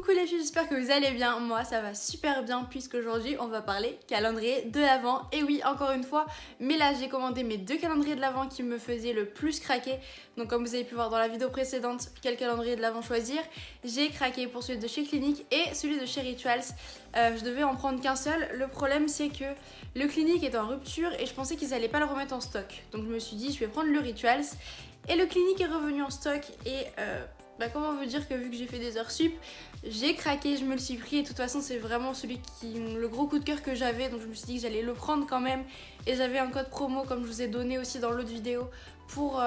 Coucou les filles, j'espère que vous allez bien. Moi ça va super bien puisque aujourd'hui on va parler calendrier de l'Avent. Et oui, encore une fois, mais là j'ai commandé mes deux calendriers de l'Avent qui me faisaient le plus craquer. Donc comme vous avez pu voir dans la vidéo précédente quel calendrier de l'Avent choisir, j'ai craqué pour celui de chez Clinique et celui de chez Rituals. Je devais en prendre qu'un seul. Le problème c'est que le Clinique est en rupture et je pensais qu'ils allaient pas le remettre en stock. Donc je me suis dit je vais prendre le Rituals. Et le Clinique est revenu en stock et comment vous dire que vu que j'ai fait des heures sup, j'ai craqué, je me le suis pris et de toute façon c'est vraiment le gros coup de cœur que j'avais, donc je me suis dit que j'allais le prendre quand même et j'avais un code promo comme je vous ai donné aussi dans l'autre vidéo pour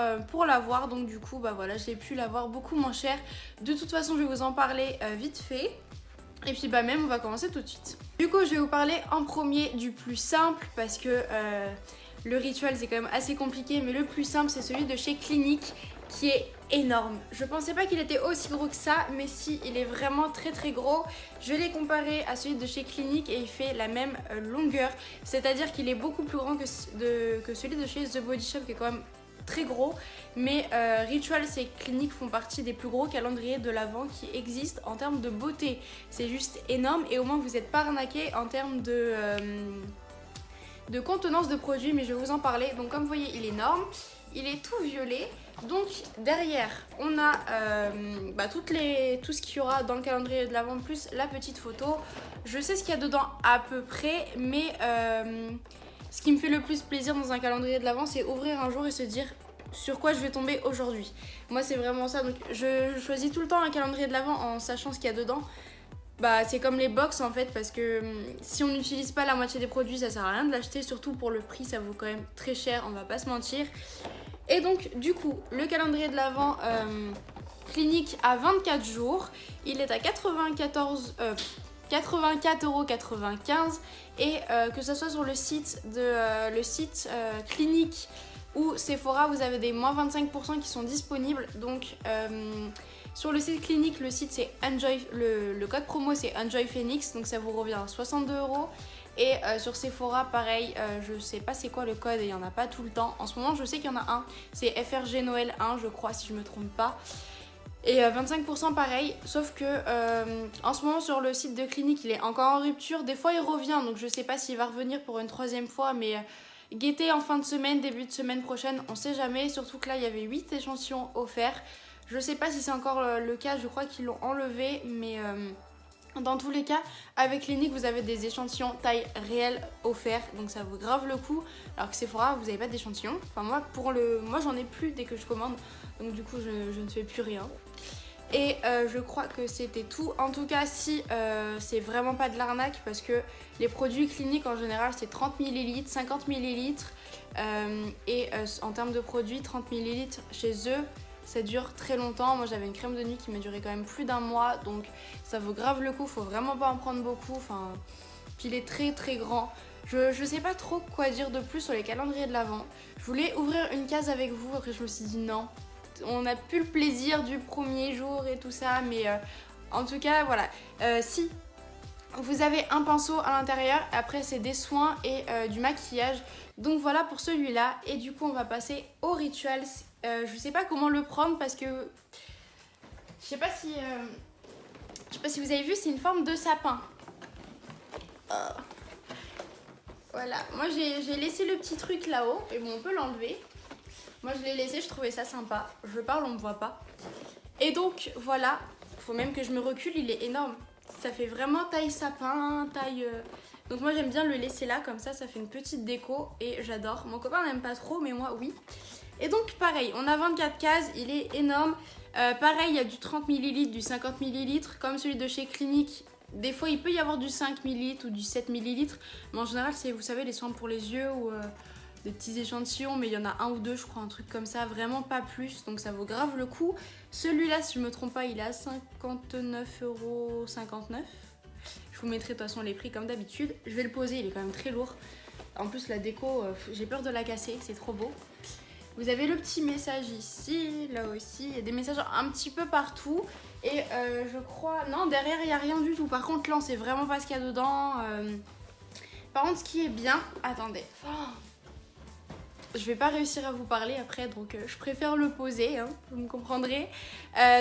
l'avoir, donc du coup voilà, j'ai pu l'avoir beaucoup moins cher. De toute façon je vais vous en parler vite fait et puis même on va commencer tout de suite. Du coup je vais vous parler en premier du plus simple parce que le Ritual c'est quand même assez compliqué, mais le plus simple c'est celui de chez Clinique qui est énorme. Je pensais pas qu'il était aussi gros que ça, mais si, il est vraiment très très gros. Je l'ai comparé à celui de chez Clinique et il fait la même longueur, c'est-à-dire qu'il est beaucoup plus grand que celui de chez The Body Shop qui est quand même très gros, mais Rituals et Clinique font partie des plus gros calendriers de l'Avent qui existent en termes de beauté. C'est juste énorme et au moins vous n'êtes pas arnaqué en termes de contenance de produits, mais je vais vous en parler. Donc comme vous voyez, il est énorme, il est tout violet. Donc derrière on a tout ce qu'il y aura dans le calendrier de l'Avent plus la petite photo. Je sais ce qu'il y a dedans à peu près, mais ce qui me fait le plus plaisir dans un calendrier de l'Avent, c'est ouvrir un jour et se dire sur quoi je vais tomber aujourd'hui. Moi c'est vraiment ça, donc je choisis tout le temps un calendrier de l'Avent en sachant ce qu'il y a dedans. C'est comme les box en fait, parce que si on n'utilise pas la moitié des produits, ça sert à rien de l'acheter, surtout pour le prix, ça vaut quand même très cher, on va pas se mentir. Et donc du coup, le calendrier de l'Avent Clinique à 24 jours, il est à 84,95 € et que ce soit sur le site Clinique ou Sephora, vous avez des moins 25% qui sont disponibles. Donc sur le site Clinique, le site c'est Enjoy, le code promo c'est Enjoy Phoenix, donc ça vous revient à 62 €. Et sur Sephora, pareil, je sais pas c'est quoi le code et il y en a pas tout le temps. En ce moment, je sais qu'il y en a un, c'est FRG Noël 1, je crois, si je me trompe pas. Et 25% pareil, sauf que en ce moment sur le site de Clinique, il est encore en rupture. Des fois, il revient, donc je sais pas s'il va revenir pour une troisième fois, mais guettez en fin de semaine, début de semaine prochaine, on sait jamais. Surtout que là, il y avait 8 échantillons offerts. Je sais pas si c'est encore le cas, je crois qu'ils l'ont enlevé, mais dans tous les cas, avec Clinique, vous avez des échantillons taille réelle offerts, donc ça vaut grave le coup. Alors que Sephora, vous n'avez pas d'échantillons. Enfin moi j'en ai plus dès que je commande, donc du coup je ne fais plus rien. Et je crois que c'était tout. En tout cas, si c'est vraiment pas de l'arnaque, parce que les produits Clinique en général c'est 30 ml, 50 ml, et en termes de produits, 30 ml chez eux, ça dure très longtemps. Moi j'avais une crème de nuit qui m'a duré quand même plus d'un mois, donc ça vaut grave le coup, faut vraiment pas en prendre beaucoup. Puis il est très très grand. Je sais pas trop quoi dire de plus sur les calendriers de l'Avent. Je voulais ouvrir une case avec vous, après je me suis dit non. On n'a plus le plaisir du premier jour et tout ça, mais en tout cas voilà. Si vous avez un pinceau à l'intérieur, après c'est des soins et du maquillage. Donc voilà pour celui-là. Et du coup on va passer au Rituals. Je sais pas comment le prendre parce que je sais pas si vous avez vu, c'est une forme de sapin. Voilà, moi j'ai laissé le petit truc là-haut, et bon on peut l'enlever. Moi je l'ai laissé, je trouvais ça sympa. Je parle, on me voit pas. Et donc voilà, faut même que je me recule, il est énorme. Ça fait vraiment taille sapin, taille... Donc moi j'aime bien le laisser là, comme ça fait une petite déco et j'adore. Mon copain n'aime pas trop, mais moi oui. Et donc pareil, on a 24 cases, il est énorme. Pareil, il y a du 30 ml, du 50 ml, comme celui de chez Clinique. Des fois il peut y avoir du 5 ml ou du 7 ml, mais en général c'est, vous savez, les soins pour les yeux ou des petits échantillons, mais il y en a un ou deux je crois, un truc comme ça, vraiment pas plus, donc ça vaut grave le coup. Celui-là, si je me trompe pas, il est à 59,59 €. Je vous mettrai de toute façon les prix comme d'habitude. Je vais le poser, il est quand même très lourd. En plus la déco, j'ai peur de la casser, c'est trop beau. Vous avez le petit message ici, là aussi, il y a des messages un petit peu partout. Et je crois... Non, derrière, il n'y a rien du tout. Par contre, là, on sait vraiment pas ce qu'il y a dedans. Par contre, ce qui est bien... Attendez. je vais pas réussir à vous parler après, donc je préfère le poser, hein, vous me comprendrez.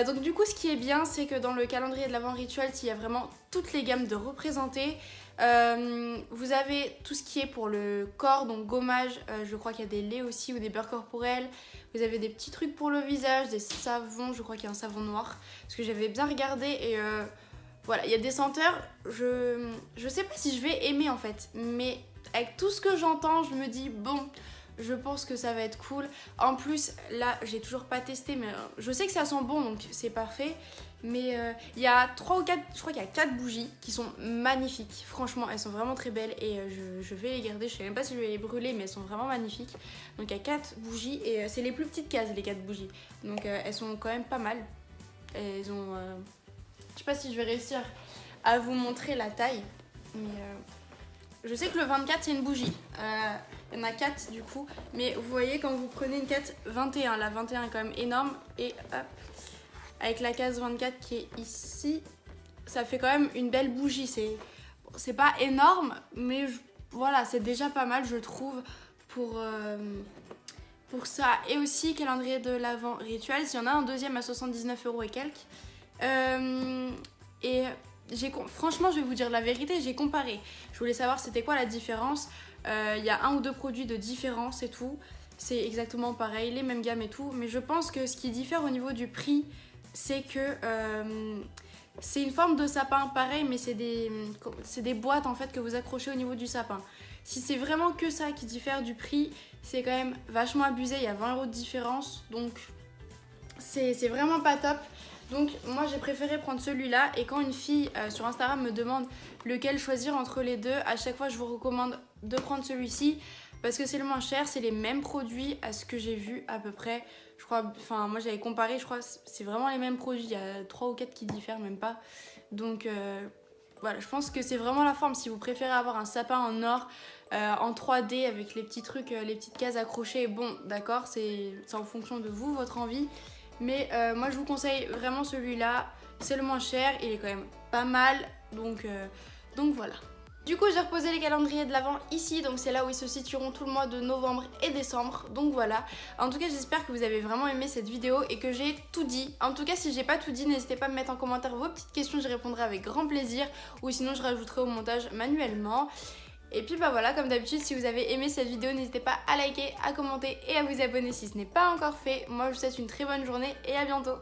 Donc du coup, ce qui est bien, c'est que dans le calendrier de l'Avent Rituals, il y a vraiment toutes les gammes de représentés. Vous avez tout ce qui est pour le corps, donc gommage, je crois qu'il y a des laits aussi ou des beurres corporels. Vous avez des petits trucs pour le visage, des savons, je crois qu'il y a un savon noir, parce que j'avais bien regardé et voilà, il y a des senteurs, je sais pas si je vais aimer en fait, mais avec tout ce que j'entends, je me dis bon, je pense que ça va être cool. En plus, là, j'ai toujours pas testé, mais je sais que ça sent bon, donc c'est parfait. Mais il y a 3 ou 4, je crois qu'il y a 4 bougies qui sont magnifiques. Franchement, elles sont vraiment très belles et je vais les garder. Je sais même pas si je vais les brûler, mais elles sont vraiment magnifiques. Donc il y a 4 bougies et c'est les plus petites cases, les 4 bougies. Donc elles sont quand même pas mal. Elles ont... je sais pas si je vais réussir à vous montrer la taille, mais... je sais que le 24 c'est une bougie, il y en a 4 du coup, mais vous voyez quand vous prenez une case 21, la 21 est quand même énorme et hop, avec la case 24 qui est ici, ça fait quand même une belle bougie, c'est pas énorme, mais voilà, c'est déjà pas mal je trouve pour ça. Et aussi calendrier de l'Avent Rituals, il y en a un deuxième à 79 € et quelques. Et franchement, je vais vous dire la vérité, j'ai comparé. Je voulais savoir c'était quoi la différence. Il y a 1 ou 2 produits de différence et tout. C'est exactement pareil, les mêmes gammes et tout. Mais je pense que ce qui diffère au niveau du prix, c'est que c'est une forme de sapin pareil, mais c'est des boîtes en fait que vous accrochez au niveau du sapin. Si c'est vraiment que ça qui diffère du prix, c'est quand même vachement abusé. Il y a 20 € de différence, donc c'est vraiment pas top. Donc moi j'ai préféré prendre celui-là et quand une fille sur Instagram me demande lequel choisir entre les deux, à chaque fois je vous recommande de prendre celui-ci parce que c'est le moins cher, c'est les mêmes produits à ce que j'ai vu à peu près. Je crois, enfin moi j'avais comparé, je crois c'est vraiment les mêmes produits, il y a 3 ou 4 qui diffèrent même pas. Donc voilà, je pense que c'est vraiment la forme. Si vous préférez avoir un sapin en or, en 3D avec les petits trucs, les petites cases accrochées, bon d'accord, c'est en fonction de vous, votre envie. Mais moi je vous conseille vraiment celui-là, c'est le moins cher, il est quand même pas mal, donc voilà. Du coup j'ai reposé les calendriers de l'Avent ici, donc c'est là où ils se situeront tout le mois de novembre et décembre, donc voilà. En tout cas j'espère que vous avez vraiment aimé cette vidéo et que j'ai tout dit. En tout cas si j'ai pas tout dit, n'hésitez pas à me mettre en commentaire vos petites questions, j'y répondrai avec grand plaisir, ou sinon je rajouterai au montage manuellement. Et puis bah voilà, comme d'habitude, si vous avez aimé cette vidéo, n'hésitez pas à liker, à commenter et à vous abonner si ce n'est pas encore fait. Moi je vous souhaite une très bonne journée et à bientôt.